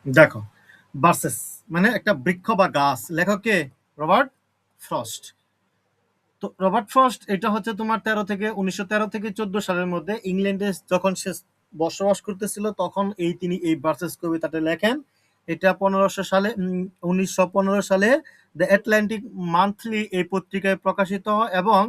দেখো, ভার্সেস মানে একটা বৃক্ষ বা গাছ, লেখক কে? Robert Frost. তো রবার্ট ফ্রস্ট এটা হচ্ছে তোমার 1913 থেকে 14 সালের মধ্যে ইংল্যান্ডে যখন সে বসবাস করতেছিল তখন তিনি এই ভার্সেস কবিতাটা লেখেন। এটা 1915 সালে দ্য আটলান্টিক মান্থলি এই পত্রিকায় প্রকাশিত হয় এবং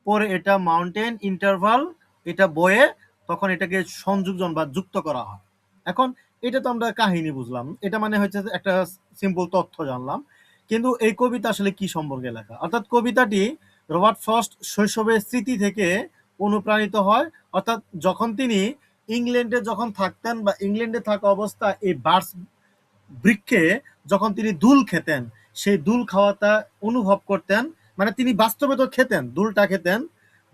পরে এটা মাউন্টেন ইন্টারভাল এটা বইয়ে তখন এটাকে সংযোজন বা যুক্ত করা হয়। এখন এটা তো আমরা কাহিনী বুঝলাম, এটা মানে হচ্ছে যে একটা সিম্পল তথ্য জানলাম, কিন্তু এই কবিতা আসলে কি সম্পর্কে লেখা? অর্থাৎ কবিতাটি রবার্ট ফ্রস্ট শৈশবের স্মৃতি থেকে অনুপ্রাণিত হয়। অর্থাৎ যখন তিনি ইংল্যান্ডে যখন থাকতেন বা ইংল্যান্ডে থাকা অবস্থায় এই বার্স বৃক্ষে যখন তিনি দুল খেতেন, সেই দুল খাওয়াটা অনুভব করতেন। মানে তিনি বাস্তবে তো খেতেন, দুলটা খেতেন।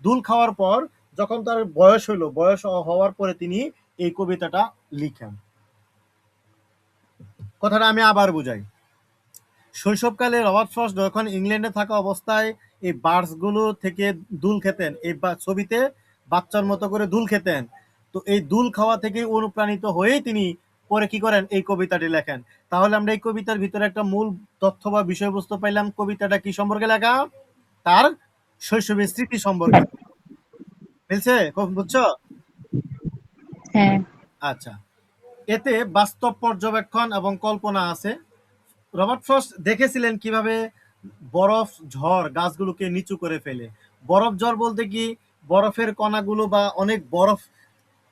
দুল খাওয়ার পর যখন তার বয়স হইল, বয়স হওয়ার পরে তিনি এই কবিতাটা লিখেন। কথাটা আমি আবার বুঝাই। শৈশবকালে রবার্ট ফ্রস্ট যখন ইংল্যান্ডে থাকা অবস্থায় এই বার্ডসগুলো থেকে দুল খেতেন, এই ছবিতে বাচ্চার মতো করে দুল খেতেন। তো এই দুল খাওয়া থেকে অনুপ্রাণিত হয়েই তিনি পরে কি করেন, এই কবিতাটি লেখেন। তাহলে আমরা এই কবিতার ভিতরে একটা মূল তথ্য বা বিষয়বস্তু পাইলাম। কবিতাটা কি সম্পর্কে লেখা? তার শৈশবের স্মৃতি সম্পর্কে। মিলছে? বুঝছো? হ্যাঁ। আচ্ছা, এতে বাস্তব পর্যবেক্ষণ এবং কল্পনা আছে। রবার্ট ফ্রস্ট দেখেছিলেন কিভাবে বরফ ঝড় গাছগুলোকে নিচু করে ফেলে। বরফ ঝড় বলতে কি, বরফের কণাগুলো বা অনেক বরফ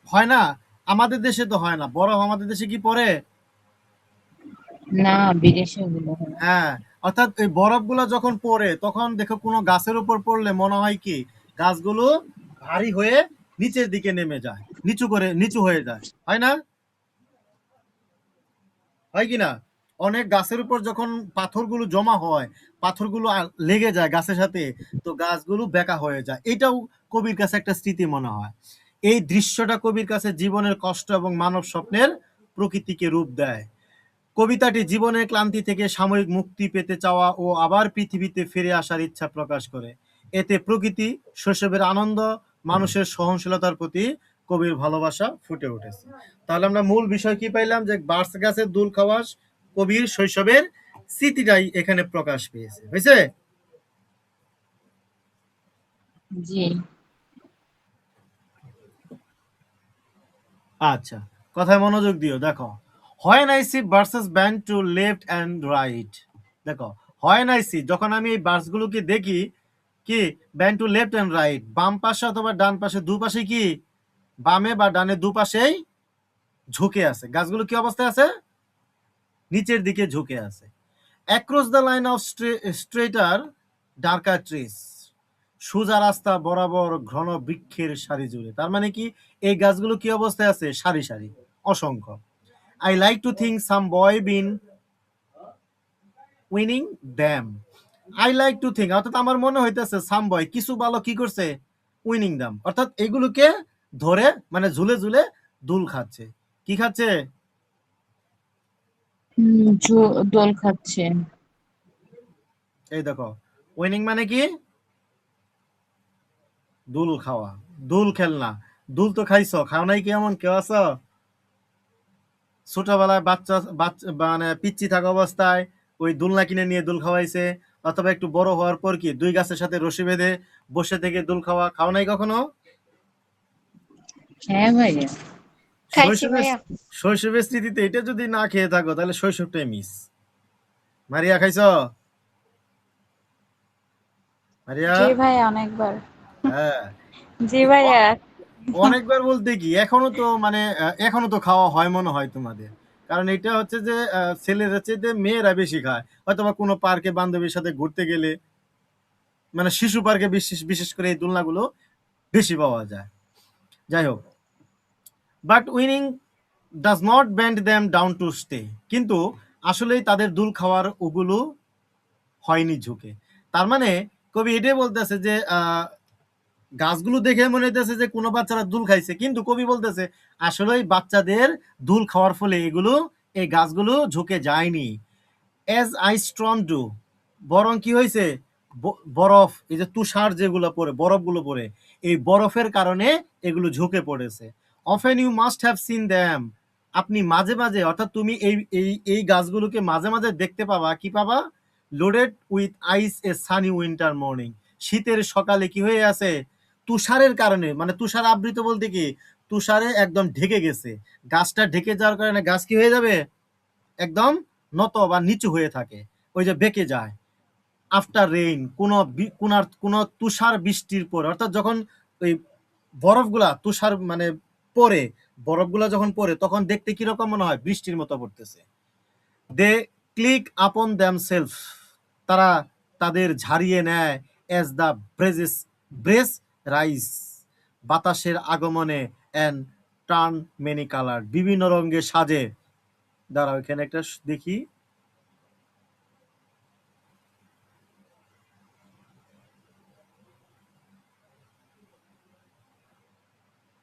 হয় না, আমাদের দেশে তো হয় না বরফ, আমাদের দেশে কি পড়ে? না, বিদেশে ওগুলো হয়। হ্যাঁ, অর্থাৎ এই বরফগুলো যখন পড়ে তখন দেখো কোনো গাছের উপর পড়লে মনে হয় কি গাছগুলো ভারী হয়ে নিচের দিকে নেমে যায়, নিচু হয়ে যায়, হয় না? হয় কি না? অনেক গাছের উপর যখন পাথরগুলো জমা হয়, পাথরগুলো লেগে যায় গাছের সাথে, তো গাছগুলো বেঁকা হয়ে যায়। এটাও কবির কাছে একটা স্মৃতি মনে হয়। এই দৃশ্যটা কবির কাছে জীবনের কষ্ট এবং মানব স্বপ্নের প্রকৃতিকে রূপ দেয়। কবিতাটি জীবনের ক্লান্তি থেকে সাময়িক মুক্তি পেতে চাওয়া ও আবার পৃথিবীতে ফিরে আসার ইচ্ছা প্রকাশ করে। এতে প্রকৃতি, শৈশবের আনন্দ, মানুষের সহনশীলতার প্রতি কবির ভালোবাসা ফুটে উঠেছে। তাহলে আমরা মূল বিষয় কি পাইলাম, যে বার্স গাছের দুল খাওয়া কবির শৈশবের স্মৃতিটাই এখানে প্রকাশ পেয়েছে। হয়েছে? জি। আচ্ছা, কথায় মনোযোগ দিও। দেখো, when I see birches bend to left and right. দেখো, হোয়েন আই সি যখন আমি এই বার্সগুলোকে দেখি, কি bend to left and right, বাম পাশে অথবা ডান পাশে, দুপাশে কি বামে বা ডানে দুপাশেই ঝুঁকে আছে। গাছগুলো কি অবস্থায় আছে? নিচের দিকে ঝুঁকে আছে। Across the line of straighter darker trees, সোজা রাস্তা বরাবর ঘন বৃক্ষের সারি জুড়ে। তার মানে কি এই গাছগুলো কি অবস্থায় আছে? সারি সারি, অসংখ্য। I like to think some boy been উইনিং them. I like to think অর্থাৎ আমার মনে হইতেছে সাম বয় কিছু ভালো কি করছে, উইনিং দ্যাম, অর্থাৎ এগুলোকে ধরে মানে ঝুলে ঝুলে দুল খাচ্ছে। কি খাচ্ছে? দোল খাচ্ছে। এই দেখো, উইনিং মানে কি? দুল খাওয়া, দুল খেলনা। দুল তো খাইছো, খাও নাই কি এমন কেউ আছো? ছোটবেলায় বাচ্চা বাচ্চা মানে পিচ্ছি থাকা অবস্থায় ওই দোলনা কিনে নিয়ে দোল খাওয়াইছে, অথবা একটু বড় হওয়ার পর কি দুই গাছের সাথে রশি বেঁধে বসে থেকে দোল খাওয়া, খাও নাই কখনো? হ্যাঁ ভাইয়া। খাইছি শৈশবের ভাইয়া। শৈশবের স্মৃতিতে এটা যদি না খেয়ে থাকো তাহলে শৈশবটাই মিস। মারিয়া খাইছ? মারিয়া? জি ভাইয়া, অনেকবার। হ্যাঁ। জি ভাইয়া। অনেকবার বলতে কি এখনো তো মানে এখনো তো খাওয়া হয় মনে হয় তোমাদের। কারণ এটা হচ্ছে যে ছেলেরা চেয়ে মেয়েরা বেশি খায়, হয়তো বা কোনো পার্কে বান্ধবীর সাথে ঘুরতে গেলে, মানে শিশু পার্কে বিশেষ বিশেষ করে এই দোলনাগুলো বেশি পাওয়া যায়। যাই হোক, but winning does not band them down to stay. কিন্তু আসলেই তাদের দুল খাওয়ার ওগুলো হয়নি ঝুঁকে। তার মানে কবি এটাই বলতেছে যে গাছগুলো দেখে মনে হইতেছে যে কোনো বাচ্চারা দুল খাইছে, কিন্তু কবি বলতেছে আসলেই বাচ্চাদের দুল খাওয়ার ফলে এগুলো এই গাছগুলো ঝুঁকে যায়নি। এজ আই স্ট্রং ডু, বরং কি হয়েছে, বরফ এই যে তুষার যেগুলো পড়ে, বরফগুলো পড়ে, এই বরফের কারণে এগুলো ঝুঁকে পড়েছে। Often you must have seen them, আপনি মাঝে মাঝে অর্থাৎ তুমি এই গাছগুলোকে মাঝে মাঝে দেখতে পাবা, কি পাবা? Loaded with ice a sunny winter morning, শীতের সকালে কি হয়ে আছে? তুষারের কারণে, মানে তুষার আবৃত বলতে কি, তুষারে একদম ঢেকে গেছে। গাছটা ঢেকে যাওয়ার কারণে গাছ কি হয়ে যাবে? একদম নত বা নিচু হয়ে থাকে, ওই যে বেঁকে যায়। আফটার রেইন, কোন তুষার বৃষ্টির পর, অর্থাৎ যখন ওই বরফগুলা তুষার মানে পরে, বরফগুলা যখন পরে তখন দেখতে কিরকম মনে হয়? বৃষ্টির মতো পড়তেছে। দে ক্লিক আপন দ্যামসেলফ, তারা তাদের ঝাড়িয়ে নেয়। অ্যাজ দ্য ব্রেজ রাইস, বাতাসের আগমনে। অ্যান্ড টার্ন মেনি কালার, বিভিন্ন রঙে সাজে। দাঁড়াও এখানে একটা দেখি।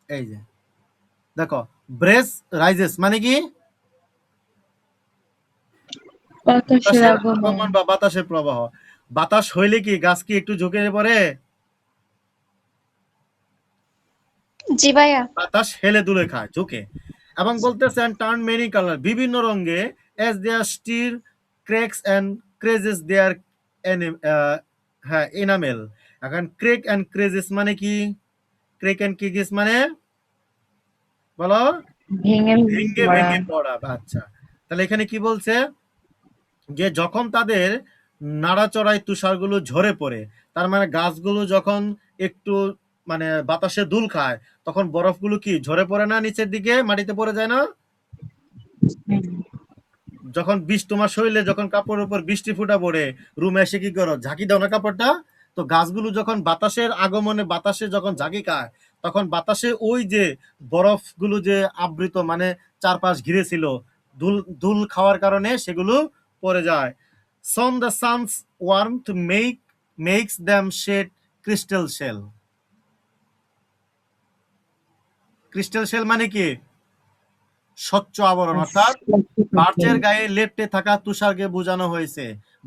এই যে দেখো, ব্রেজ রাইজেস মানে কি? বাতাসের বাতাসের আগমন। আগমন বা বাতাসের প্রবাহ। বাতাস হইলে কি গাছ কি একটু ঝুঁকে পড়ে? জি ভাইয়া। বাতাস হেলে দুলে খায়, ঝুঁকে। এবং বলতেছেন টার্ন মেনি কালার, বিভিন্ন রঙে। এজ দেয়ার স্টির ক্রেকস অ্যান্ড ক্রেজেস দেয়ার, হ্যাঁ এনামেল। এখন ক্রেক অ্যান্ড ক্রেজেস মানে কি? ক্রেক অ্যান্ড ক্রেজেস মানে বলো? ভেঙে ভেঙ্গে পড়া। ভেঙ্গে পড়া। আচ্ছা, তাহলে এখানে কি বলছে? যে যখন তাদের নাড়াচড়ায় তুষারগুলো ঝরে পড়ে, তার মানে গাছগুলো যখন একটু মানে বাতাসে দুল খায়, তখন বরফগুলো কি ঝরে পড়ে না নিচের দিকে, মাটিতে পড়ে যায় না? হুম, যখন তোমার শরীরে যখন কাপড়ের উপর বৃষ্টি ফুটা পড়ে, রুমে এসে কি করো? ঝাঁকি দাও না কাপড়টা? তো গাছগুলো যখন বাতাসের আগমনে বাতাসে যখন ঝাঁকি খায়, তখন বাতাসে ওই যে বরফগুলো যে আবৃত মানে চারপাশ ঘিরে ছিল, দুল দুল খাওয়ার কারণে সেগুলো পড়ে যায়। Soon the sun's warmth makes them shed crystal shells. Crystal shell মানে কি? স্বচ্ছ আবরণ, অর্থাৎ বার্চের গায়ে লেপ্টে থাকা তুষারকে বোঝানো হয়েছে।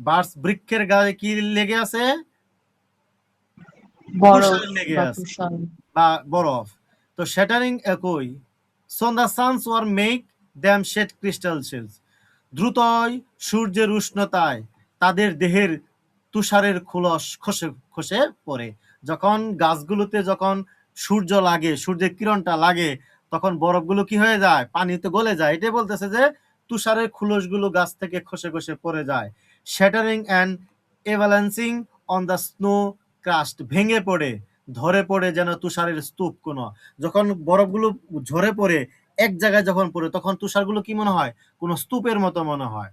বার্চ বৃক্ষের গায়ে কি লেগে আছে? বরফ তুষার লেগে বা আছে তুষার। বা বরফ। তো শ্যাটারিং একই। সো দ্য সানস ওয়ার make them shed crystal shells, দ্রুতই সূর্যের উষ্ণতায় তাদের দেহের তুষারের খোলস খসে খসে পড়ে। যখন গাছগুলোতে যখন সূর্য লাগে, সূর্যের কিরণটা লাগে, তখন বরফগুলো কি হয়ে যায়? পানিতে গলে যায়। এটাই বলতেছে যে তুষারের খুলসগুলো গাছ থেকে খসে খসে পড়ে যায়। Shattering and avalanching on the snow crust, ভেঙে পড়ে, ধরে পড়ে যেন তুষারের স্তূপ কোনো। যখন বরফগুলো ঝরে পড়ে এক জায়গায় যখন পড়ে, তখন তুষারগুলো কি মনে হয়? কোনো স্তূপের মতো মনে হয়।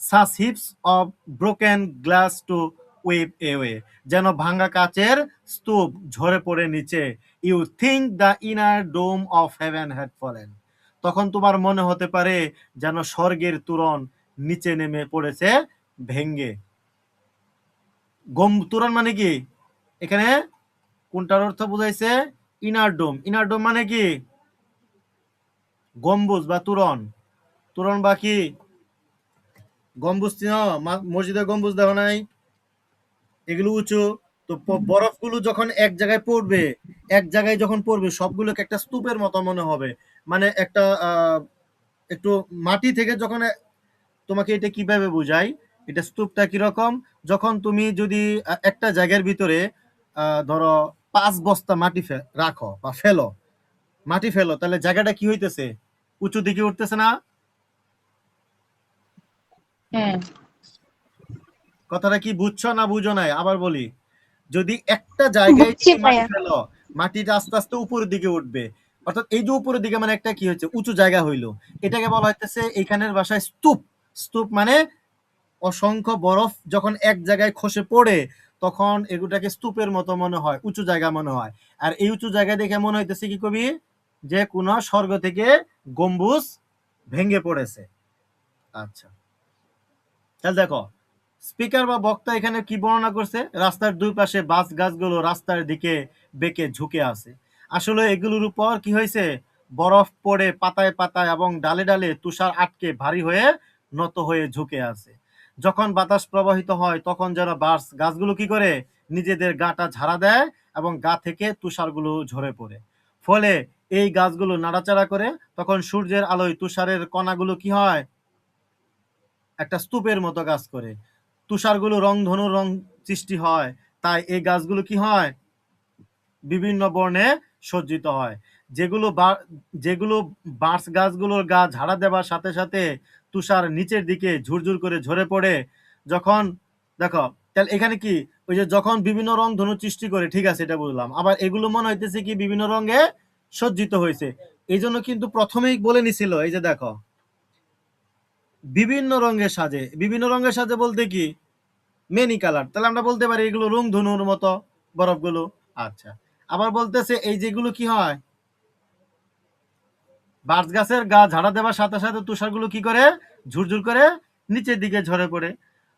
Such heaps of broken glass to wave away, যেন ভাঙা কাচের স্তূপ ঝরে পড়ে নিচে। You think the inner dome of heaven had fallen, তখন তোমার মনে হতে পারে যেন স্বর্গের তোরণ নিচে নেমে পড়েছে ভেঙ্গে। তোরণ মানে কি? এখানে কোনটার অর্থ বুঝাইছে? ইনার ডোম। ইনার ডোম মানে কি? গম্বুজ বা তোরণ। তোরণ বা কি? গম্বুজ চিনো? মসজিদের গম্বুজ দেখো নাই? এগুলো উঁচু। তো বরফগুলো যখন এক জায়গায় পড়বে, এক জায়গায় যখন পড়বে সবগুলোকে একটা স্তূপের মতো মনে হবে। মানে একটা একটু মাটি থেকে যখন তোমাকে এটা কিভাবে বুঝাই, এটা স্তূপটা কিরকম? যখন তুমি যদি একটা জায়গার ভিতরে ধরো 5 বস্তা মাটি রাখো বা ফেলো, মাটি ফেলো, তাহলে জায়গাটা কি হইতেছে? উঁচু দিকে উঠতেছে না? হ্যাঁ, কথাটা কি বুঝছো না বুঝো নাই? আবার বলি, যদি একটা জায়গায় বুঝছি তুমি মাটি ভাইয়া। ফেলো, মাটিটা আস্তে আস্তে উপরের দিকে উঠবে। অর্থাৎ এই যে উপরের দিকে মানে একটা কি হচ্ছে? উঁচু জায়গা হইলো। এটাকে বলা হইতেছে এখানের ভাষায় স্তূপ। স্তূপ মানে অসংখ্য বরফ যখন এক জায়গায় খসে পড়ে, তখন এগুলোকে স্তূপের মতো মনে হয়, উঁচু জায়গা মনে হয়। আর এই উঁচু জায়গা দেখে মনে হইতেছে কি কবি? যে কোন স্বর্গ থেকে গম্বুজ ভেঙে পড়েছে। আচ্ছা, তাহলে দেখো, স্পিকার বা বক্তা এখানে কি বর্ণনা করছে? রাস্তার দুই পাশে বাস গাছগুলো রাস্তার দিকে বেঁকে ঝুঁকে আছে। আসলে এগুলোর উপর কি হয়েছে? বরফ পড়ে পাতায় পাতায় এবং ডালে ডালে তুষার আটকে ভারী হয়ে নত হয়ে ঝুঁকে আছে। যখন বাতাস প্রবাহিত হয় তখন যারা বাস গাছগুলো কি করে? নিজেদের গাটা ঝাড়া দেয় এবং গা থেকে তুষারগুলো ঝরে পড়ে। ফলে এই গাছগুলো নাড়াচাড়া করে, তখন সূর্যের আলোয় তুষারের কণাগুলো কি হয়, একটা স্তূপের মতো কাজ করে। তুষারগুলো রংধনুর রং সৃষ্টি হয়, তাই এই গাছগুলো কি হয়, বিভিন্ন বর্ণে সজ্জিত হয়। যেগুলো বাঁশ গাছগুলোর গা ঝাড়া দেওয়ার সাথে সাথে তুষার নিচের দিকে ঝুরঝুর করে ঝরে পড়ে, যখন দেখো তাহলে এখানে কি, ওই যে যখন বিভিন্ন রং ধনু সৃষ্টি করে, ঠিক আছে এটা বুঝলাম, আবার এগুলো মনে হইতেছে কি বিভিন্ন রঙে সজ্জিত হয়েছে। এই জন্য কিন্তু প্রথমেই বলে নিছিল, এই যে দেখো বিভিন্ন রঙের সাজে, বিভিন্ন রঙের সাজে বলতে কি মেনি কালার, তাহলে আমরা বলতে পারি এগুলো রং ধনুর মতো বরফগুলো। আচ্ছা, আবার বলতেছে এই যেগুলো কি হয়, বাঁশ গাছের গা ঝাড়া দেওয়ার সাথে সাথে তুষারগুলো কি করে ঝুরঝুর করে নিচের দিকে ঝরে পড়ে।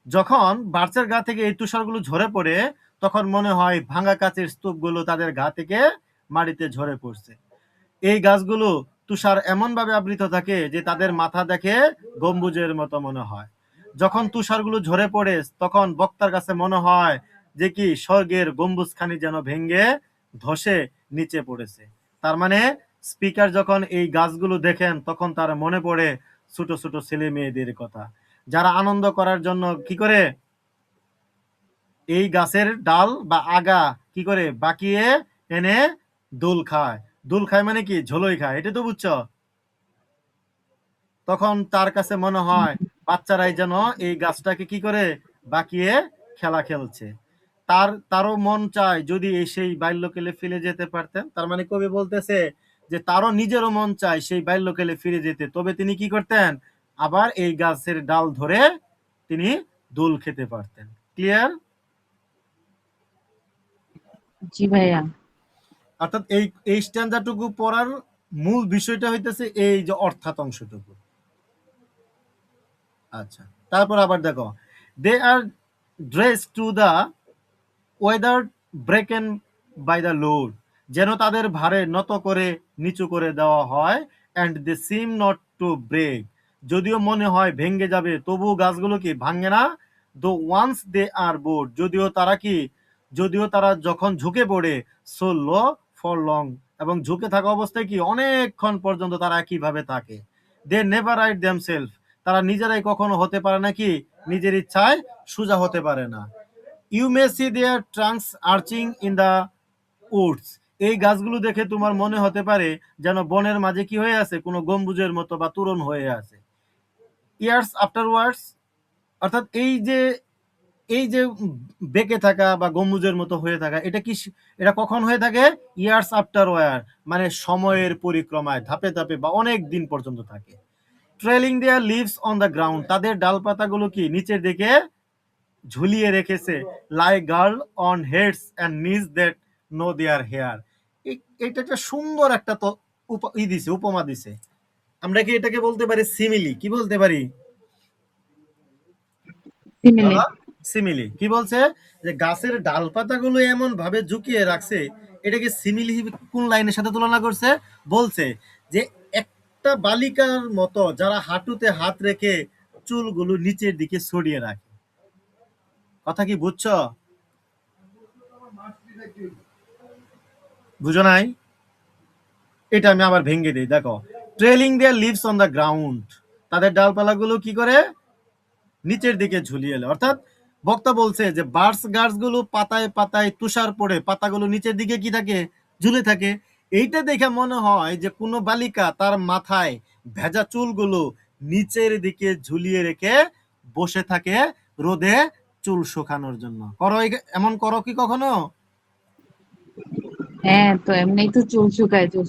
যখন বাঁশের গা থেকে এই তুষারগুলো ঝরে পড়ে, তখন মনে হয় ভাঙা কাচের স্তূপগুলো তাদের গা থেকে মাটিতে ঝরে পড়ছে। এই গাছগুলো তুষার এমন ভাবে আবৃত থাকে যে তাদের মাথা দেখে গম্বুজের মতো মনে হয়। যখন তুষারগুলো ঝরে পড়ে, তখন বক্তার কাছে মনে হয় যে কি স্বর্গের গম্বুজখানি যেন ভেঙে ধসে নিচে পড়েছে। তার মানে স্পিকার যখন এই গাছগুলো দেখেন, তখন তার মনে পড়ে ছোট ছোট ছেলে মেয়েদের কথা, যারা আনন্দ করার জন্য কি করে এই গাছের ডাল বা আগা কি করে বাকিয়ে এনে দোল খায়। দোল খায় মানে কি, ঝোলই খায়, এটা তো বুঝছো। তখন তার কাছে মনে হয় বাচ্চারাই যেন এই গাছটাকে কি করে বাকিয়ে খেলা খেলছে। তারও মন চায় যদি সেই বাল্যকালে ফিরে যেতে পারতেন। তার মানে কবি বলতেছে যে তারও নিজেরও মন চায় সেই বাল্যকালে ফিরে যেতে, তবে তিনি কি করতেন, আবার এই গাছের ডাল ধরে তিনি দোল খেতে পারতেন। ক্লিয়ার? জি ভাইয়া। অর্থাৎ এই স্ট্যান্ডারটুকু পড়ার মূল বিষয়টা হইতেছে এই যে অর্থাৎ অংশটুকু। আচ্ছা, তারপর আবার দেখো, they are dress to the weather bracken by the load, যেন তাদের ভারে নত করে নিচু করে দেওয়া হয়। And they seem not to break, যদিও মনে হয় ভেঙে যাবে, তবু গাছগুলো কি ভাঙে না। দো ওয়ান্স দে আর বোর্ড, যদিও তারা যখন ঝুঁকে পড়ে, সো লো ফর লং, এবং ঝুঁকে থাকা অবস্থায় কি অনেকক্ষণ পর্যন্ত তারা একইভাবে থাকে। দে নেভার রাইট দেমসেলফ, তারা নিজেরাই কখনো হতে পারে না কি, নিজের ইচ্ছায় সোজা হতে পারে না। You may see their trunks arching in the woods, এই গাছগুলো দেখে তোমার মনে হতে পারে যেন বনের মাঝে কি হয়ে আছে, কোনো গম্বুজের মতো বা তুরন হয়ে আছে। ইয়ার্স আফটারওয়ার্ডস, অর্থাৎ এই যে বেঁকে থাকা বা গম্বুজের মতো হয়ে থাকা, এটা কখন হয়ে থাকে, ইয়ার্স আফটার ওয়ার, মানে সময়ের পরিক্রমায় ধাপে ধাপে বা অনেক দিন পর্যন্ত থাকে। Trailing their leaves on the ground, তাদের ডালপাতাগুলো কি নিচের দিকে ঝুলিয়ে রেখেছে। Like girl on hands and knees that নো দেয়ার হেয়ার, এটা একটা সুন্দর একটা তো উপমা দিছে। আমরা কি এটাকে বলতে পারি সিমিলি, কি বলতে পারি সিমিলি। বাবা? সিমিলি কি বলছে, যে গাছের ডালপাতাগুলো এমন ভাবে ঝুঁকিয়ে রাখছে, এটাকে সিমিলি কোন লাইনের সাথে তুলনা করছে, বলছে যে একটা বালিকার মতো যারা হাঁটুতে হাত রেখে চুলগুলো নিচের দিকে ছড়িয়ে রাখে। কথা কি বুঝছো? বুঝো নাই? এটা আমি আবার ভেঙে দিই, দেখো, trailing their leaves on the ground, তাদের ডালপালাগুলো কি করে নিচের দিকে ঝুলিয়ে এলো। অর্থাৎ বক্তা বলছে যে বার্স গাছগুলো পাতায় পাতায় তুষার পড়ে পাতাগুলো নিচের দিকে কি থাকে, ঝুলে থাকে। এইটা দেখে মনে হয় যে কোনো বালিকা তার মাথায় ভেজা চুলগুলো নিচের দিকে ঝুলিয়ে রেখে বসে থাকে রোদে চুল শুকানোর জন্য। এমন করো কি কখনো? হ্যাঁ, তো এমনিই তো চুল শুকায়, চুল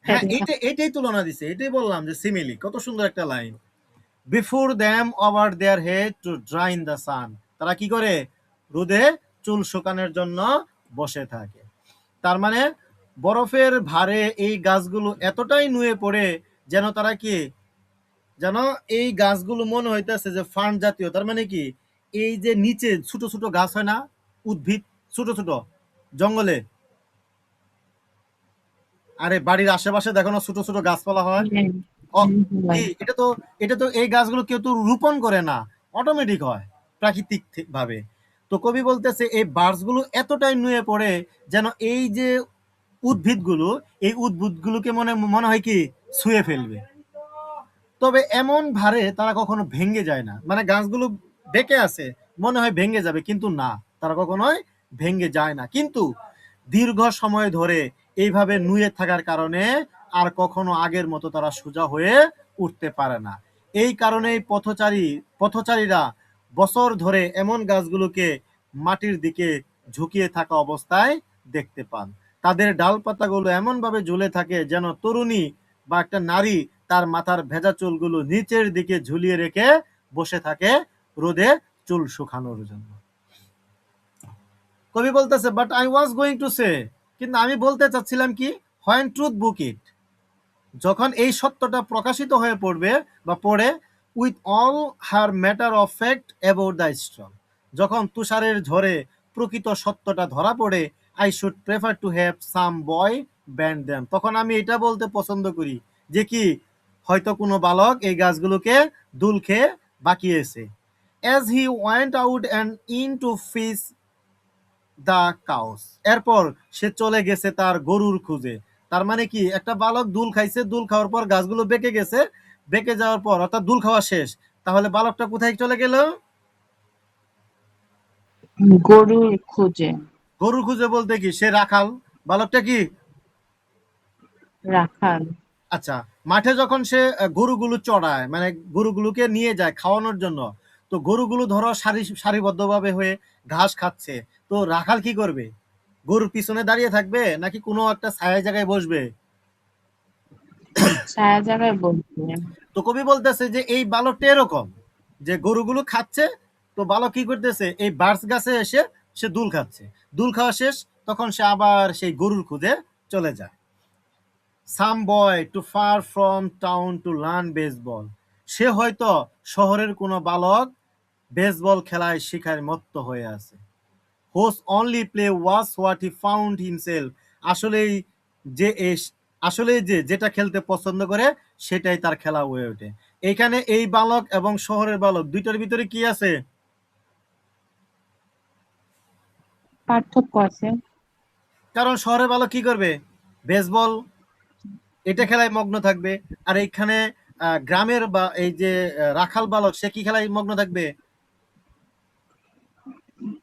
হ্যাঁ, শুকায়। এটাই তুলনা দিছে, এটাই বললাম যে সিমিলি, কত সুন্দর একটা line. Before them over their head to dry in the sun, তারা কি করে রোদে চুল শুকানোর জন্য বসে থাকে। তার মানে বরফের ভারে এই গাছগুলো এতটাই নুয়ে পড়ে, যেন তারা কি, যেন এই গাছগুলো মনে হইতেছে যে ফার্ন জাতীয়। তার মানে কি, এই যে নিচে ছোট ছোট গাছ হয় না, উদ্ভিদ ছোট ছোট জঙ্গলে, আরে বাড়ির আশেপাশে দেখো না ছোট ছোট গাছপালা হয়। হ্যাঁ, ও ভাই। কি, এটা তো এই গাছগুলো কেউ তো রোপণ করে না, অটোমেটিক হয় প্রাকৃতিক ভাবে। তো কবি বলতেছে এই বার্ডস গুলো এতটাই নুয়ে পড়ে, যেন এই যে উদ্ভিদগুলো, এই উদ্ভিদগুলোকে মনে মনে হয় কি ছুঁয়ে ফেলবে। তবে এমন ভারে তারা কখনো ভেঙে যায় না, মানে গাছগুলো বেঁকে আছে, মনে হয় ভেঙে যাবে, কিন্তু না, তারা কখনোই ভেঙে যায় না। কিন্তু দীর্ঘ সময় ধরে এইভাবে নুয়ে থাকার কারণে আর কখনো আগের মতো তারা সোজা হয়ে উঠতে পারে না। এই কারণেই পথচারীরা বছর ধরে এমন গাছগুলোকে মাটির দিকে ঝুঁকিয়ে থাকা অবস্থায় দেখতে পান। তাদের ডালপাতাগুলো এমনভাবে ঝুলে থাকে যেন তরুণী বা একটা নারী তার মাথার ভেজা চুলগুলো নিচের দিকে ঝুলিয়ে রেখে বসে থাকে রোদে চুল শুকানোর জন্য। কবি বলতেছে, but I was going to say, কিন্তু আমি বলতে চাচ্ছিলাম কি, হোয়েন ট্রুথ বুক ইট, যখন এই সত্যটা প্রকাশিত হয়ে পড়বে বা পড়ে, with all her matter of fact about the storm, যখন তুষারের ঝড়ে প্রকৃত সত্যটা ধরা পড়ে, I should prefer to have some boy band them, তখন আমি এটা বলতে পছন্দ করি যে কি, হয়তো কোনো বালক এই গাছগুলোকে দুল খেয়ে বাঁকিয়েছে। As he went out and in to fish the cows, এরপর সে চলে গেছে তার গরুর খুঁজে। তার মানে কি, একটা বালক দুল খাইছে, দুল খাওয়ার পর গাছগুলো বেঁকে গেছে, বেঁকে যাওয়ার পর অর্থাৎ দুল খাওয়া শেষ, তাহলে বালকটা কোথায় চলে গেল? গরুর খোঁজে। গরুর খুঁজে বলতে কি, সে রাখাল, বালকটা কি? রাখাল। আচ্ছা, মাঠে যখন সে গরুগুলো চড়ায়, মানে গরুগুলোকে নিয়ে যায় খাওয়ানোর জন্য, তো গরুগুলো ধরো সারিবদ্ধভাবে হয়ে ঘাস খাচ্ছে, তো রাখাল কি করবে? গরুর পিছনে দাঁড়িয়ে থাকবে নাকি কোনো একটা ছায়া জায়গায় বসবে? ছায়া জায়গায় বলছে। তো কবি বলতেছে যে এই বালকটা এরকম, যে গরুগুলো খাচ্ছে, তো বালক কি করতেছে, এই বার্স গাছে এসে সে দুল খাচ্ছে, দুল খাওয়া শেষ, তখন সে আবার সেই গরুর খুঁজে চলে যায়। Some boy too far from town to learn baseball, সে হয়তো শহরের কোনো বালক বেসবল খেলায় শিখার মত্ত হয়ে আছে। Whose only play was what he found himself, আসলেই যে আসলে যে যেটা খেলতে পছন্দ করে সেটাই তার খেলা হয়ে ওঠে। এখানে এই বালক এবং শহরের বালক দুইটার ভিতরে কি আছে? পার্থক্য আছে। কারণ শহরের বালক কি করবে? বেসবল এটা খেলায় মগ্ন থাকবে। আর এইখানে গ্রামের বা এই যে রাখাল বালক, সে কি খেলায় মগ্ন থাকবে?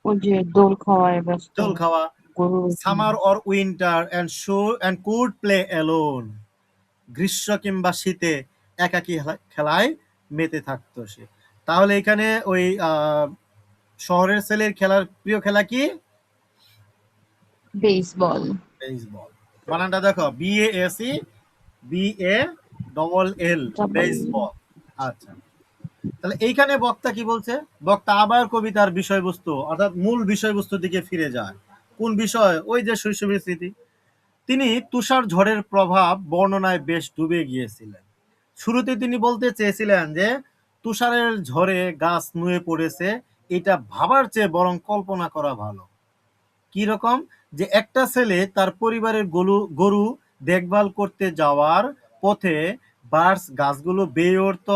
ওই যে দোল খাওয়ায় ব্যস্ত। দোল খাওয়া। গরু। Summer or winter and could play alone, গ্রীষ্ম কিংবা শীতে একাকী খেলায় মেতে থাকতো সে। তাহলে এখানে ওই শহরের ছেলের খেলার প্রিয় খেলা কি? বেসবল। বেসবল। বানানটা দেখো, BASE BALL, বেসবল। আচ্ছা, তাহলে এইখানে বক্তা কি বলছে? বক্তা আবার কবিতার বিষয়বস্তু অর্থাৎ মূল বিষয়বস্তুর দিকে ফিরে যায়। কোন বিষয়? ওই যে শৈশবের স্মৃতি। তিনি তুষার ঝড়ের প্রভাব বর্ণনায় বেশ ডুবে গিয়েছিলেন। শুরুতে তিনি বলতে চেয়েছিলেন যে তুষারের ঝড়ে গাছ নুয়ে পড়েছে, এটা ভাবার চেয়ে বরং কল্পনা করা ভালো। কি রকম? যে একটা ছেলে তার পরিবারের গরু দেখভাল করতে যাওয়ার পথে বার্স গাছগুলো বেয়ে উঠত,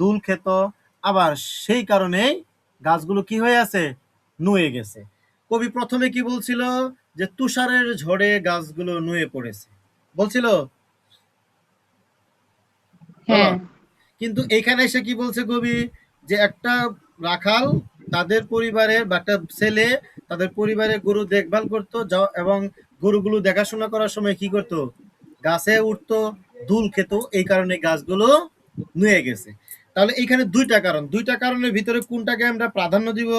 দুল খেত, আবার সেই কারণেই গাছগুলো কি হয়ে আছে? নুয়ে গেছে। কবি প্রথমে কি বলছিল? যে তুষারের ঝড়ে গাছগুলো নুয়ে পড়েছে বলছিল, বলো। হ্যাঁ। কিন্তু এখানে এসে কি বলছে কবি? যে একটা রাখাল তাদের পরিবারের বা একটা ছেলে তাদের পরিবারের গরু দেখভাল করতো এবং গরুগুলো দেখাশোনা করার সময় কি করতো? গাছে উঠতো, দুল খেত, এই কারণে গাছগুলো নুয়ে গেছে। তাহলে এইখানে দুইটা কারণের ভিতরে কোনটাকে আমরা প্রাধান্য দিব?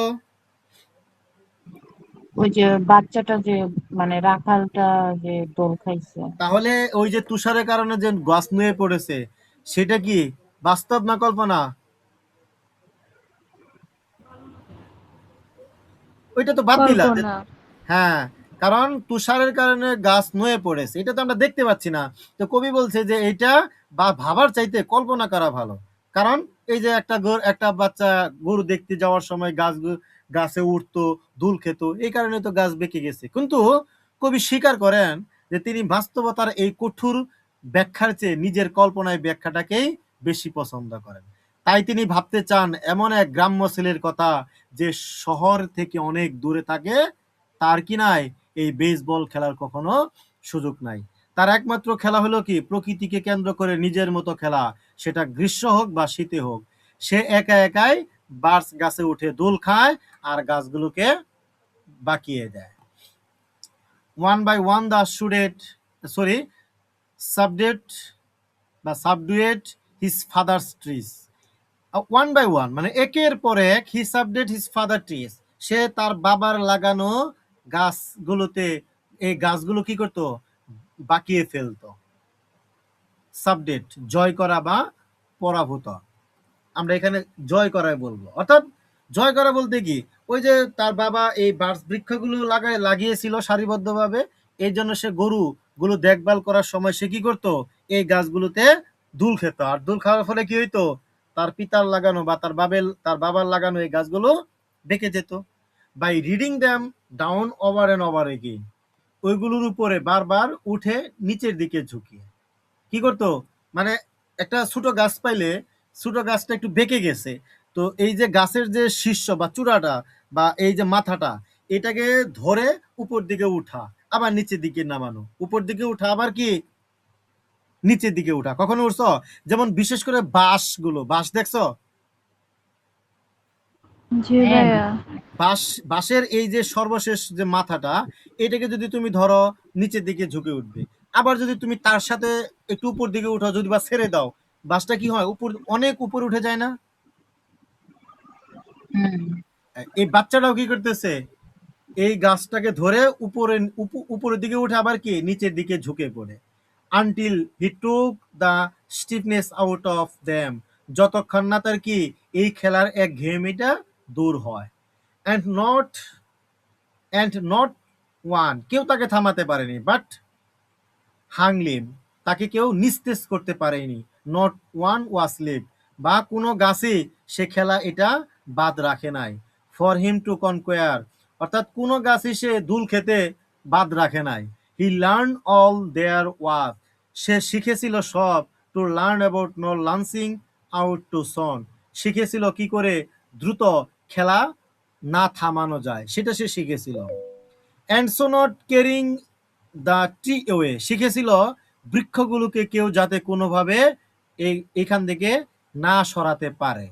ওই যে বাচ্চাটা যে মানে রাখালটা যে দোল খাইছে। তাহলে ওই যে তুষারের কারণে যে গাছ নুয়ে পড়েছে, সেটা কি বাস্তব না কল্পনা? ওইটা তো বাদ দিলা। কল্পনা। হ্যাঁ, কারণ তুষারের কারণে গাছ নুয়ে পড়েছে, এটা তো আমরা দেখতে পাচ্ছি না। তো কবি বলছে যে এটা বা ভাবার চাইতে কল্পনা করা ভালো। কারণ এই যে একটা বাচ্চা গরু দেখতে যাওয়ার সময় গাছে উঠতো, দুল খেত, এই কারণে তো গাছ বেঁকে গেছে। কিন্তু কবি স্বীকার করেন যে তিনি বাস্তবতার এই কঠোর ব্যাখ্যার চেয়ে নিজের কল্পনায় ব্যাখ্যাটাকেই বেশি পছন্দ করেন। তাই তিনি ভাবতে চান এমন এক গ্রাম্য ছেলের কথা যে শহর থেকে অনেক দূরে থাকে, তার কি নাই এই বেসবল খেলার কখনো সুযোগ নাই। তার একমাত্র খেলা হলো কি প্রকৃতিকে কেন্দ্র করে নিজের মতো খেলা, সেটা গ্রীষ্ম হোক বা শীতে হোক। সে একা একাই বার্চ গাছে উঠে দোল খায় আর গাছগুলোকে বাকিয়ে দেয়। One by one the student sorry subdued বা subdued his father's trees. One by one মানে একের পর এক he subdued his father trees, সে তার বাবার লাগানো গাছগুলোতে এই গাছগুলো কি করতো বাকিয়ে ফেলতো। সাবডেট জয় করা বা পরাভূত, আমরা এখানে জয় করাই বলবো। অর্থাৎ জয় করা বলতে কি ওই যে তার বাবা এই বার্চ বৃক্ষগুলো লাগিয়েছিল সারিবদ্ধভাবে, এই জন্য সে গরুগুলো দেখভাল করার সময় সে কি করতো এই গাছগুলোতে দুল খেত, আর দুল খাওয়ার ফলে কি হইতো তার পিতার লাগানো বা তার বাবার লাগানো এই গাছগুলো বেঁকে যেত। By riding them down over and over again, ওইগুলোর উপরে বারবার উঠে নিচের দিকে ঝুঁকিয়ে কি করতো, মানে একটা ছোট গাছ পাইলে ছোট গাছটা একটু বেঁকে গেছে, তো এই যে গাছের যে শীর্ষ বা চূড়াটা বা এই যে মাথাটা, এটাকে ধরে উপর দিকে উঠা আবার নিচের দিকে নামানো, উপর দিকে উঠা আবার কি নিচের দিকে উঠা। কখনো উঠছো? যেমন বিশেষ করে বাঁশ দেখছো? জি হ্যাঁ, ভাইয়া। বাঁশের এই যে সর্বশেষ যে মাথাটা, এটাকে যদি তুমি ধরো নিচের দিকে ঝুঁকে উঠবে, আবার যদি তুমি তার সাথে একটু উপর দিকে উঠো যদি বা ছেড়ে দাও, বাঁশটা কি হয় অনেক উপর উঠে যায় না? হুম, এই বাচ্চাটাও কি করতেছে এই গাছটাকে ধরে উপরের দিকে উঠে আবার কি নিচের দিকে ঝুঁকে পড়ে। Until he took the stiffness out of them, যতক্ষণ না তার কি এই খেলার এক ঘেয়েমিটা দূর হয়। অ্যান্ড নট নট ওয়ান, কেউ তাকে থামাতে পারেনি, বাট হাংলিম, তাকে কেউ নিস্তেজ করতে পারেনি। নট ওয়ান ওয়াজ লিভ, বা কোনো গাছে সে খেলা এটা বাদ রাখে নাই। ফর হিম টু কনকোয়ার, অর্থাৎ কোনো গাছে সে দুল খেতে বাদ রাখে নাই। হি লার্ন অল দেয়ার ওয়াজ, সে শিখেছিল সব। To learn about no launching out too soon, শিখেছিল কি করে দ্রুত খেলা না থামানো যায় সেটা সে শিখেছিল। And so not carrying the tree way, শিখেছিল বৃক্ষগুলোকে কেউ যাতে কোনোভাবে এখান থেকে না সরাতে পারে।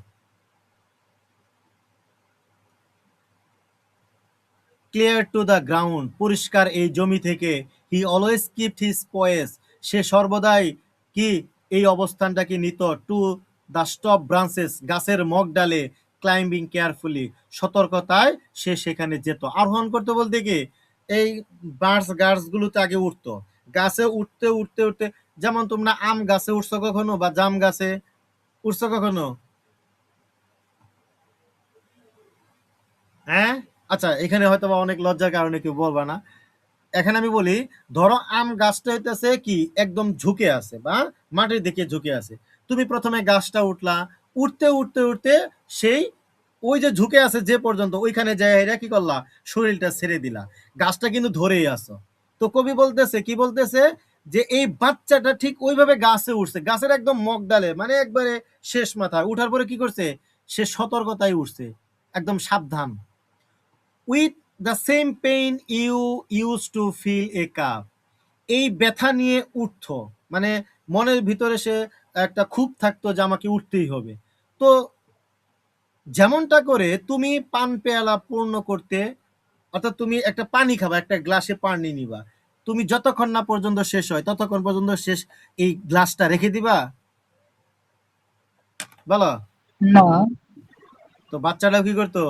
ক্লিয়ার টু দ্য গ্রাউন্ড, পরিষ্কার এই জমি থেকে। He always kept his poise, সে সর্বদাই কি এই অবস্থানটাকে নিত। টু দ্য স্টপ ব্রাঞ্চেস, গাছের মগ ডালে। ক্লাইম্বিং কেয়ারফুলি, সতর্কতায় সে সেখানে যেত। আরোহণ করতে বলতে কি এই গাছগুলোতে আগে উঠতো, গাছে উঠতে উঠতে উঠতে, যেমন তোমরা আম গাছে উঠছো কখনো বা জাম গাছে উঠছো কখনো? হ্যাঁ, আচ্ছা এখানে হয়তো বা অনেক লজ্জার কারণে কেউ বলবা না। এখানে আমি বলি, ধরো আম গাছটা হইতেছে কি একদম ঝুঁকে আছে বা মাটির দিকে ঝুঁকে আছে, তুমি প্রথমে গাছটা উঠলা, উঠতে উঠতে উঠতে সেই ওই যে ঝুঁকে আছে যে পর্যন্ত ওইখানে যায় এরা কি করলা শরীরটা ছেড়ে দিলা, গাছটা কিন্তু ধরেই আছো। তো কবি বলতেছে কি বলতেছে যে এই বাচ্চাটা ঠিক ওইভাবে গাছে উঠছে, গাছের একদম মগ ডালে মানে একবারে শেষ মাথায় উঠার পরে কি করছে সে সতর্কতায় উঠছে, একদম সাবধান। With the same pain you use to feel a cup, এই ব্যথা নিয়ে উঠতো, মানে মনের ভিতরে সে একটা ক্ষোভ থাকতো যে আমাকে উঠতেই হবে। তো যেমনটা করে তুমি পান পেয়ালা পূর্ণ করতে, অর্থাৎ তুমি একটা পানি খাবা, একটা গ্লাসে পানি নিবা, তুমি যতক্ষণ না পর্যন্ত শেষ হয় ততক্ষণ পর্যন্ত শেষ এই গ্লাসটা রেখে দিবা? বলো। না, তো বাচ্চাটাও কি করতো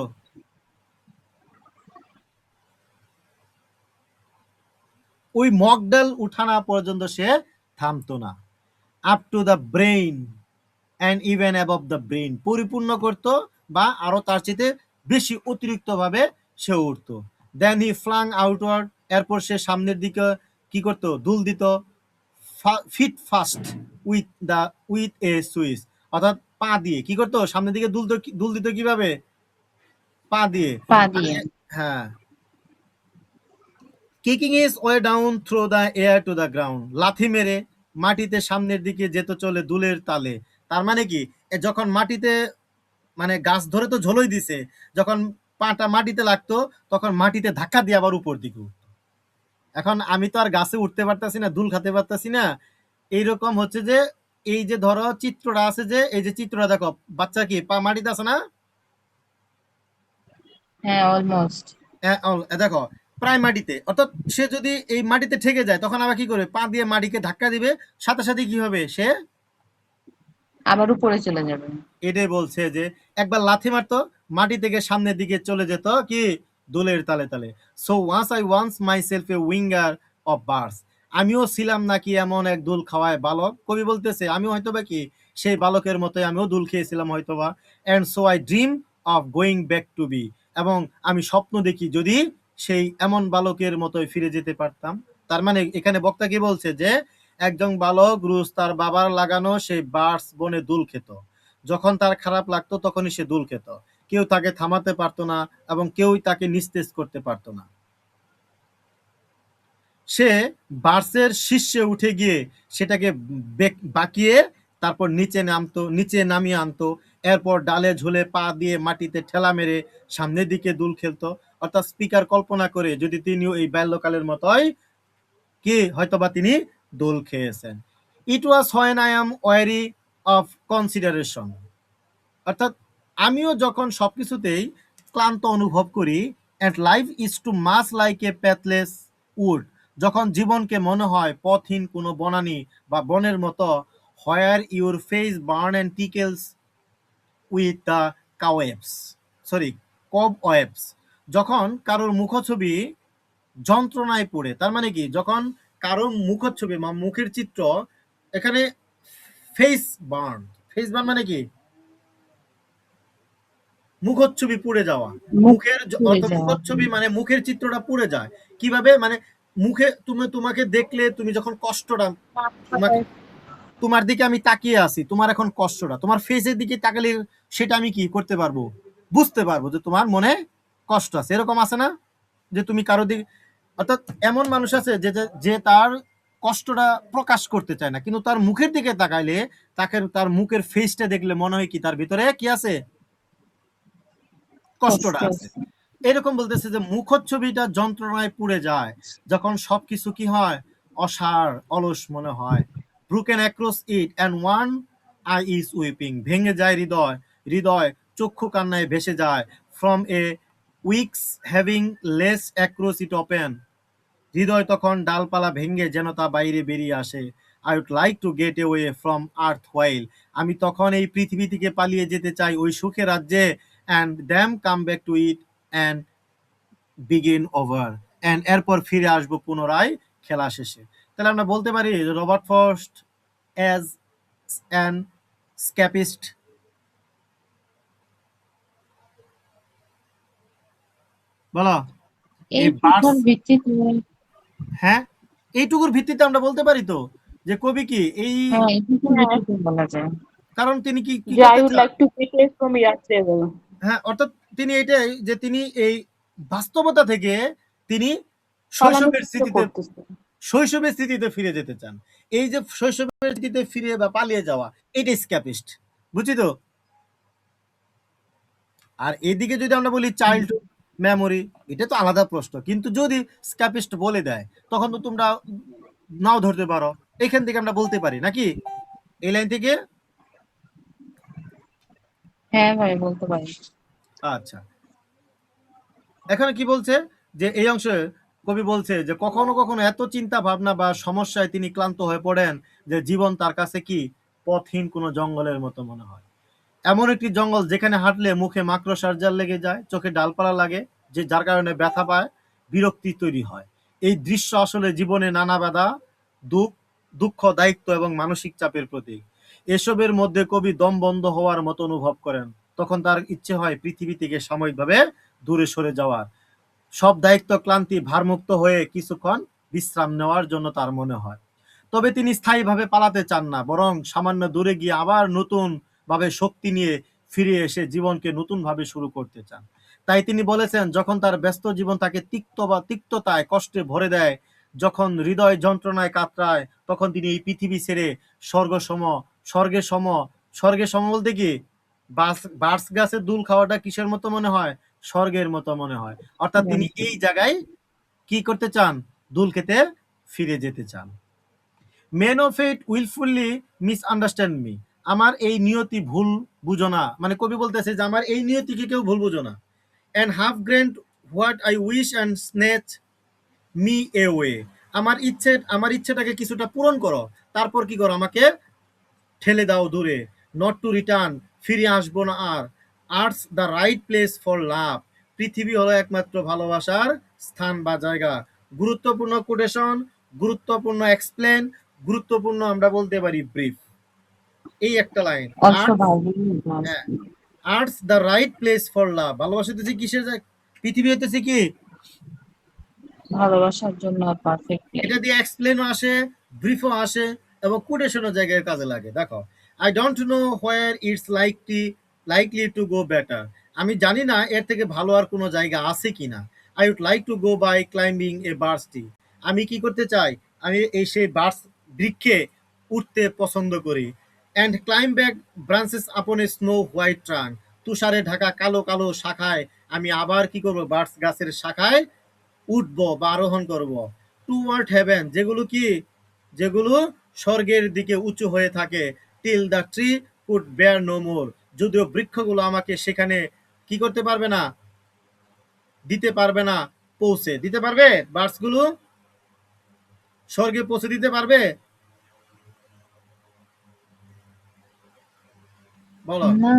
ওই মগডাল উঠানা পর্যন্ত সে থামতো না। Up to the brain and even above the brain, পরিপূর্ণ করতো বা আরো তার চেয়ে বেশি অতিরিক্ত ভাবে সে উঠতো। দেন হি ফ্লাং আউটওয়ার্ড, এরপর সে সামনের দিকে কি করতো দুল দিত। Feet fast with a switch, অর্থাৎ পা দিয়ে কি করতো সামনের দিকে দুল দিত কিভাবে, পা দিয়ে। পা দিয়ে। হ্যাঁ, kicking is way down through the air to the ground, লাথি মেরে মাটিতে সামনের দিকে যেত চলে দুলের তালে। তার মানে কি যখন মাটিতে মানে গাছ ধরে তো ঝোলই দিছে, যখন পাটা মাটিতে লাগতো তখন মাটিতে ধাক্কা দিয়ে আবার উপর দিকে উঠতো। এখন আমি তো আর গাছে উঠতে পারতাছি না, দুল খেতে পারতাছি না। এইরকম হচ্ছে যে এই যে ধরো চিত্রটা আছে, যে এই যে চিত্রটা দেখো, বাচ্চা কি পা মাটিতে আছে না? হ্যাঁ, অলমোস্ট। দেখো প্রায় মাটিতে, অর্থাৎ সে যদি এই মাটিতে ঠেকে যায় তখন আবার কি করবে, পা দিয়ে মাটিকে ধাক্কা দিবে, সাথে সাথে কি হবে, সে আবার উপরে চলে যাবে। এটাই বলছে যে একবার লাথি মারতো, মাটি থেকে সামনের দিকে চলে যেত কি, দোলের তালে তালে। So once I once myself a winger of birds, আমিও ছিলাম নাকি এমন এক দোল খাওয়ায় বালক। কবি বলতেছে আমি হয়তো বা কি সেই বালকের মতোই আমিও দোল খেয়েছিলাম হয়তোবা। And so I dream of going back to be, এবং আমি স্বপ্ন দেখি যদি সেই এমন বালকের মতোই ফিরে যেতে পারতাম। তার মানে এখানে বক্তা কি বলছে যে একজন বালক রোজ তার বাবার লাগানো সেই বার্ডস বনে দোল খেত, যখন তার খারাপ লাগতো তখনই সে দোল খেত, কেউ তাকে থামাতে পারতো না এবং কেউই তাকে নিস্তেজ করতে পারতো না। সে বার্সের শীর্ষে উঠে গিয়ে সেটাকে বাঁকিয়ে তারপর নিচে নামিয়ে আনতো, এরপর ডালে ঝুলে পা দিয়ে মাটিতে ঠেলা মেরে সামনের দিকে দুল খেলতো। অর্থাৎ স্পিকার কল্পনা করে যদি তিনিও এই বাল্যকালের মতোই কি হয়তোবা তিনি দোল খেয়েছেন। It was when I am weary of consideration, অর্থাৎ আমিও যখন সবকিছুতেই ক্লান্ত অনুভব করি, and life is too much like a pathless wood, যখন জীবনকে মনে হয় পথহীন কোনো বনানী বা বনের মতো, where your face burn and tickles with the cobwebs, sorry cob webs, যখন কারোর মুখছবি যন্ত্রণায় পড়ে, তার মানে কি যখন কারোর মুখচ্ছবি বা মুখের চিত্র, এখানে ফেস বার্ন, ফেস বার্ন মানে কি মুখচ্ছবি পুড়ে যাওয়া, মুখ মুখের পুড়ে অর্থ যাওয়া। মুখচ্ছবি মানে মুখের চিত্রটা পুড়ে যায়। কিভাবে মানে মুখে তোমাকে দেখলে তুমি যখন কষ্টটা, তোমাকে তোমার দিকে আমি তাকিয়ে আছি, তোমার এখন কষ্টটা তোমার ফেসের দিকে তাকালে সেটা আমি কি করতে পারবো, বুঝতে পারবো যে তোমার মনে কষ্ট আছে। এরকম আছে না যে তুমি কারো দিকে, অর্থাৎ এমন মানুষ আছে যে যে তার কষ্টটা প্রকাশ করতে চায় না, কিন্তু তার মুখের দিকে তাকাইলে তাকে তার মুখের ফেসটা দেখলে মনে হয় কি তার ভিতরে কি আছে, কষ্ট কষ্টটা আছে। আছে। এরকম বলতেছে যে মুখচ্ছবিটা যন্ত্রণায় পুড়ে যায় যখন সবকিছু কি হয়, অসার অলস মনে হয়। Broken across it and one eye is weeping, ভেঙে যায় হৃদয়, হৃদয় চক্ষু কান্নায় ভেসে যায়। From a twig's having lashed across it open, হৃদয় তখন ডালপালা ভেঙে যেন তা বাইরে বেরিয়ে আসে। I would like to get away from earth while, আমি তখন এই পৃথিবী থেকে পালিয়ে যেতে চাই ওই সুখের রাজ্যে। And then come back to it and begin over, অ্যান্ড এরপর ফিরে আসবো পুনরায় খেলা শেষে। তাহলে আমরা বলতে পারি রবার্ট ফ্রস্ট অ্যাজ অ্যান স্ক্যাপিস্ট। বলো এই বার্ডস, এইটুকুর ভিত্তিতে। হ্যাঁ এইটুকুর ভিত্তিতে আমরা বলতে পারি তো যে কবি কি এই, হ্যাঁ, এইটুকুর ভিত্তিতে বলা যায় কারণ তিনি কি কি যে আই করতে উড চান, like to prepare from year travel. হ্যাঁ অর্থাৎ তিনি এটাই যে তিনি এই বাস্তবতা থেকে তিনি পালানোর শৈশবের চেষ্টা স্মৃতিতে, করতেছে। শৈশবের স্মৃতিতে ফিরে যেতে চান। এই যে শৈশবের স্মৃতিতে ফিরে বা পালিয়ে যাওয়া, এটা স্ক্যাপিস্ট, বুঝছি তো। আর এদিকে যদি আমরা বলি চাইল্ডহুড মেমোরি, এটা তো আলাদা প্রশ্ন, কিন্তু যদি স্ক্যাপিস্ট বলে দেয় তখন তো তোমরা নাও ধরতে পারো। এখান থেকে আমরা বলতে পারি নাকি, এই লাইন থেকে। হ্যাঁ ভাই, বলতে পারি। আচ্ছা, এখানে কি বলছে যে এই অংশে কবি বলছে যে কখনো কখনো এত চিন্তা ভাবনা বা সমস্যায় তিনি ক্লান্ত হয়ে পড়েন যে জীবন তার কাছে কি পথহীন কোনো জঙ্গলের মতো মনে হয়। এমন একটি জঙ্গল যেখানে হাঁটলে মুখে মাকড়সার জাল লেগে যায়, চোখে ডালপালা লাগে, যে যার কারণে ব্যথা পায়, বিরক্তি তৈরি হয়। এই দৃশ্য আসলে জীবনে নানা বাধা, দুঃখ, দুঃখ, দায়িত্ব এবং মানসিক চাপের প্রতীক। এসবের মধ্যে কবি দম বন্ধ হওয়ার মতো অনুভব করেন, তখন তার ইচ্ছে হয় পৃথিবী থেকে সাময়িকভাবে দূরে সরে যাওয়ার, সব দায়িত্ব ক্লান্তি ভারমুক্ত হয়ে কিছুক্ষণ বিশ্রাম নেওয়ার জন্য তার মনে হয়। তবে তিনি স্থায়ীভাবে পালাতে চান না, বরং সামান্য দূরে গিয়ে আবার নতুন ভাবে শক্তি নিয়ে ফিরে এসে জীবনকে নতুন ভাবে শুরু করতে চান। তাই তিনি বলেছেন যখন তার ব্যস্ত জীবন তাকে তিক্ততায় কষ্টে ভরে দেয়, যখন হৃদয় যন্ত্রণায় কাতরায়, তখন তিনি এই পৃথিবী ছেড়ে স্বর্গসম স্বর্গে সম স্বর্গে সম বলতে কি বার্স গাছের দুল খাওয়াটা কিসের মতো মনে হয়, স্বর্গের মতো মনে হয়। অর্থাৎ তিনি এই জায়গায় কি করতে চান, দোল খেতে ফিরে যেতে চান। Men of it wilfully misunderstand me, আমার এই নিয়তি ভুল বুঝো না, মানে কবি বলতেছে যে আমার এই নিয়তিকে কেউ ভুল বুঝো না। And half grant what I wish and snatch me a way, আমার ইচ্ছেটাকে কিছুটা পূরণ করো, তারপর কি করো, আমাকে ঠেলে দাও দূরে। নট টু রিটার্ন, ফিরে আসবো না আর। Earth's the right place for love, পৃথিবী হলো একমাত্র ভালোবাসার স্থান বা জায়গা। গুরুত্বপূর্ণ কোটেশন, গুরুত্বপূর্ণ এক্সপ্লেন, গুরুত্বপূর্ণ আমরা বলতে পারি ব্রিফ। এই একটা লাইন। Also আর্টস, ভালো class। হ্যাঁ, arts the right place for লাভ, ভালোবাসা হতেছে কিসের পৃথিবী হতেছে কি, ভালোবাসার জন্য পারফেক্ট এটা প্লেস। দিয়ে এক্সপ্লেনও আসে, ব্রিফও আসে এবং কোটেশনও জায়গায় কাজে লাগে। দেখো, I don't know where it's likely to go better, আমি জানি না এর থেকে ভালো আর কোনো জায়গা আছে কিনা। I would like to go by climbing a birds tree, আমি কি করতে চাই, আমি এই সেই বার্ডস বৃক্ষে উঠতে পছন্দ করি। And climb back branches upon a snow white trunk, তুষারে ঢাকা কালো কালো শাখায় আমি আবার কি করব, বার্ডস গাছের শাখায় উঠব বা আরোহণ করব। টুয়ার্ড হেভেন, যেগুলো কি, যেগুলো স্বর্গের দিকে উঁচু হয়ে থাকে। Till the tree could bear no more, যদিও বৃক্ষগুলো আমাকে সেখানে কি করতে পারবে না, দিতে পারবে না, পৌঁছে দিতে পারবে, বার্ডস গুলো স্বর্গে পৌঁছে দিতে পারবে, বলো। না,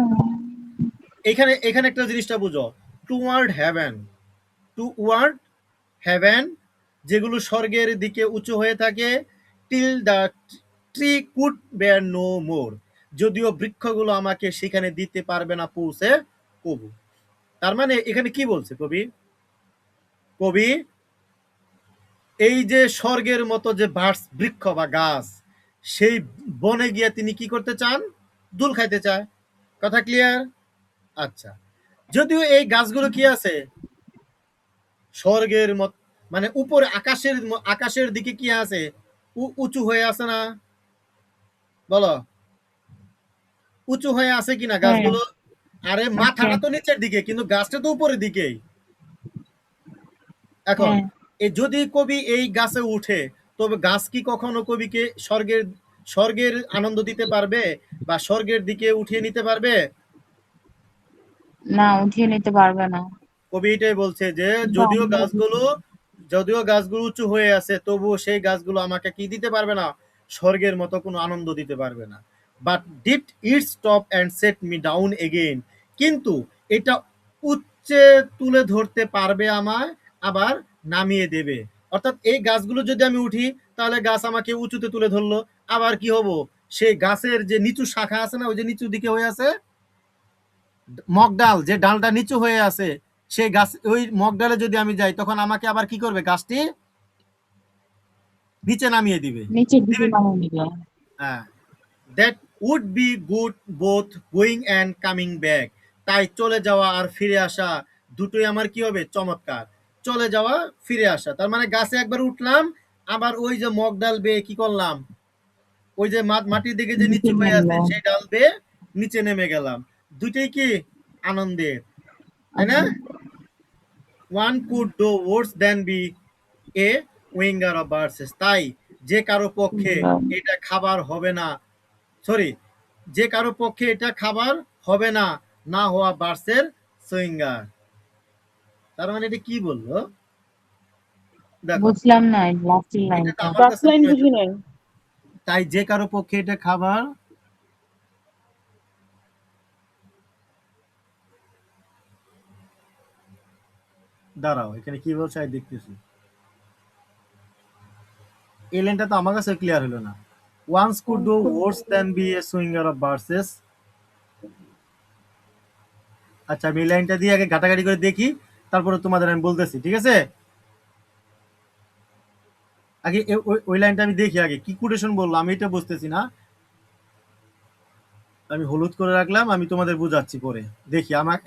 এখানে এখানে একটা জিনিসটা বুঝো, টুয়ার্ড হেভেন, টুয়ার্ড হেভেন, যেগুলো স্বর্গের দিকে উঁচু হয়ে থাকে। Till the tree could bear no more, যদিও বৃক্ষগুলো আমাকে সেখানে দিতে পারবে না পৌঁছে কবু। তার মানে এখানে কি বলছে কবি, কবি এই যে স্বর্গের মতো যে বার্স বৃক্ষ বা গাছ, সেই বনে গিয়ে তিনি কি করতে চান, দুল খাইতে চায়। কথা ক্লিয়ার? আচ্ছা, যদিও এই গাছগুলো কি আছে, স্বর্গের মত, মানে উপরে আকাশের দিকে কি আছে, উঁচু হয়ে আছে না, বলো, উঁচু হয়ে আছে কিনা হ্যাঁ, গাছগুলো? আরে আছে, মাথাটা তো নিচের দিকে, কিন্তু গাছটা তো উপরের দিকেই। এখন হ্যাঁ, যদি কবি এই গাছে উঠে, তবে গাছ কি কখনো কবিকে স্বর্গের আনন্দ দিতে পারবে বা স্বর্গের দিকে উঠিয়ে নিতে পারবে? না উঠিয়ে নিতে পারবে না। কবি এটাই বলছে যে কিন্তু যদিও আমরা গাছগুলো, যদিও গাছগুলো উঁচু হয়ে আছে, তবুও সেই গাছগুলো আমাকে কি দিতে পারবে না, স্বর্গের মতো কোনো আনন্দ দিতে পারবে না। But did it's top and set me down again, কিন্তু এটা উচ্চে তুলে ধরতে পারবে আমায়, আবার নামিয়ে দেবে। অর্থাৎ এই গাছগুলো যদি আমি উঠি, তাহলে গাছ আমাকে উঁচুতে তুলে ধরলো, আবার কি হব, সেই গাছের যে নিচু শাখা আছে না, ওই যে নিচু দিকে হয়ে আছে মগডাল, যে ডালটা নিচু হয়ে আছে, সেই গাছ, ওই মগডালে যদি আমি যাই, তখন আমাকে আবার কি করবে, গাছটি নিচে নামিয়ে দিবে, নিচের দিকে দিবে। নামিয়ে নিবে। হ্যাঁ, that would be good both going and coming back, তাই চলে যাওয়া আর ফিরে আসা দুটোই আমার কি হবে, চমৎকার। চলে যাওয়া, ফিরে আসা, তার মানে গাছে একবার উঠলাম, আবার ওই যে মগডাল বেয়ে কি করলাম, ওই যে মাটির দিকে যে নিচে নিচু হয়ে আছে নামলো। সেই ডাল বেয়ে নিচে নেমে গেলাম। দুইটাই কি আনন্দের, তাই না? আচ্ছা, one could do worse than be a winger of birds, তাই যে কারো পক্ষে এটা খাবার হবে না, সরি, যে কারো পক্ষে এটা খাবার হবে না, না হওয়া বার্ডসের সুইঙ্গার। তার মানে এটা কি বললো, দেখো, বুঝলাম না লাস্টের এটা তো লাইনটা। আমার কাছে মনে হয়েছে, তাই যে কারো পক্ষে এটা খাবার, দাঁড়াও এখানে কি বলছে আমি দেখতেছি, এই লাইনটা তো আমার কাছে ক্লিয়ার হলো না। Once could do worse than be a swinger of birds, আচ্ছা আমি এই লাইনটা দিয়ে আগে ঘাটাঘাটি করে দেখি, তারপরে তোমাদের আমি বলতেছি, ঠিক আছে? আগে ওই লাইনটা আমি দেখি, আগে কি কোটেশন বললো আমি এটা বুঝতেছি না, আমি হলুদ করে রাখলাম, আমি তোমাদের বুঝাচ্ছি পরে। দেখি আমার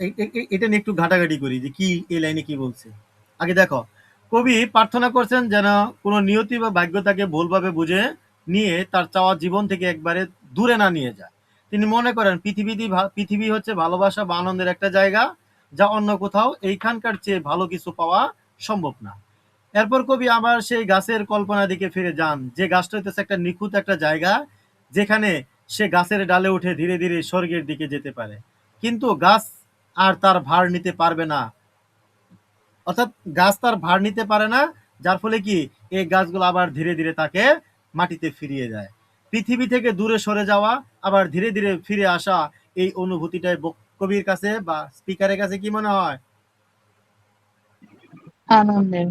এটা নিয়ে একটু ঘাটাঘাটি করি যে কি এই লাইনে কি বলছে। আগে দেখো, কবি প্রার্থনা করছেন যেন কোনো নিয়তি বা ভাগ্য তাকে ভুলভাবে বুঝে নিয়ে তার চাওয়া জীবন থেকে একবারে দূরে না নিয়ে যায়। তিনি মনে করেন পৃথিবী হচ্ছে ভালোবাসা বা আনন্দের একটা জায়গা, যা অন্য কোথাও এইখানকার চেয়ে ভালো কিছু পাওয়া সম্ভব না। এরপর কবি আবার সেই গাছের কল্পনা দিকে ফিরে যান, যে গাছটা হইতেছে একটা নিখুঁত একটা জায়গা, যেখানে সে গাছের ডালে উঠে ধীরে ধীরে স্বর্গের দিকে যেতে পারে। কিন্তু গাছ আর তার ভার নিতে পারবে না, অর্থাৎ গাছ তার ভার নিতে পারে না, যার ফলে কি এই গাছগুলো আবার ধীরে ধীরে তাকে মাটিতে ফিরিয়ে যায়। পৃথিবী থেকে দূরে সরে যাওয়া আবার ধীরে ধীরে ফিরে আসা, এই অনুভূতিটাই কবির কাছে বা স্পিকারের কাছে কি মনে হয়? আনন্দের।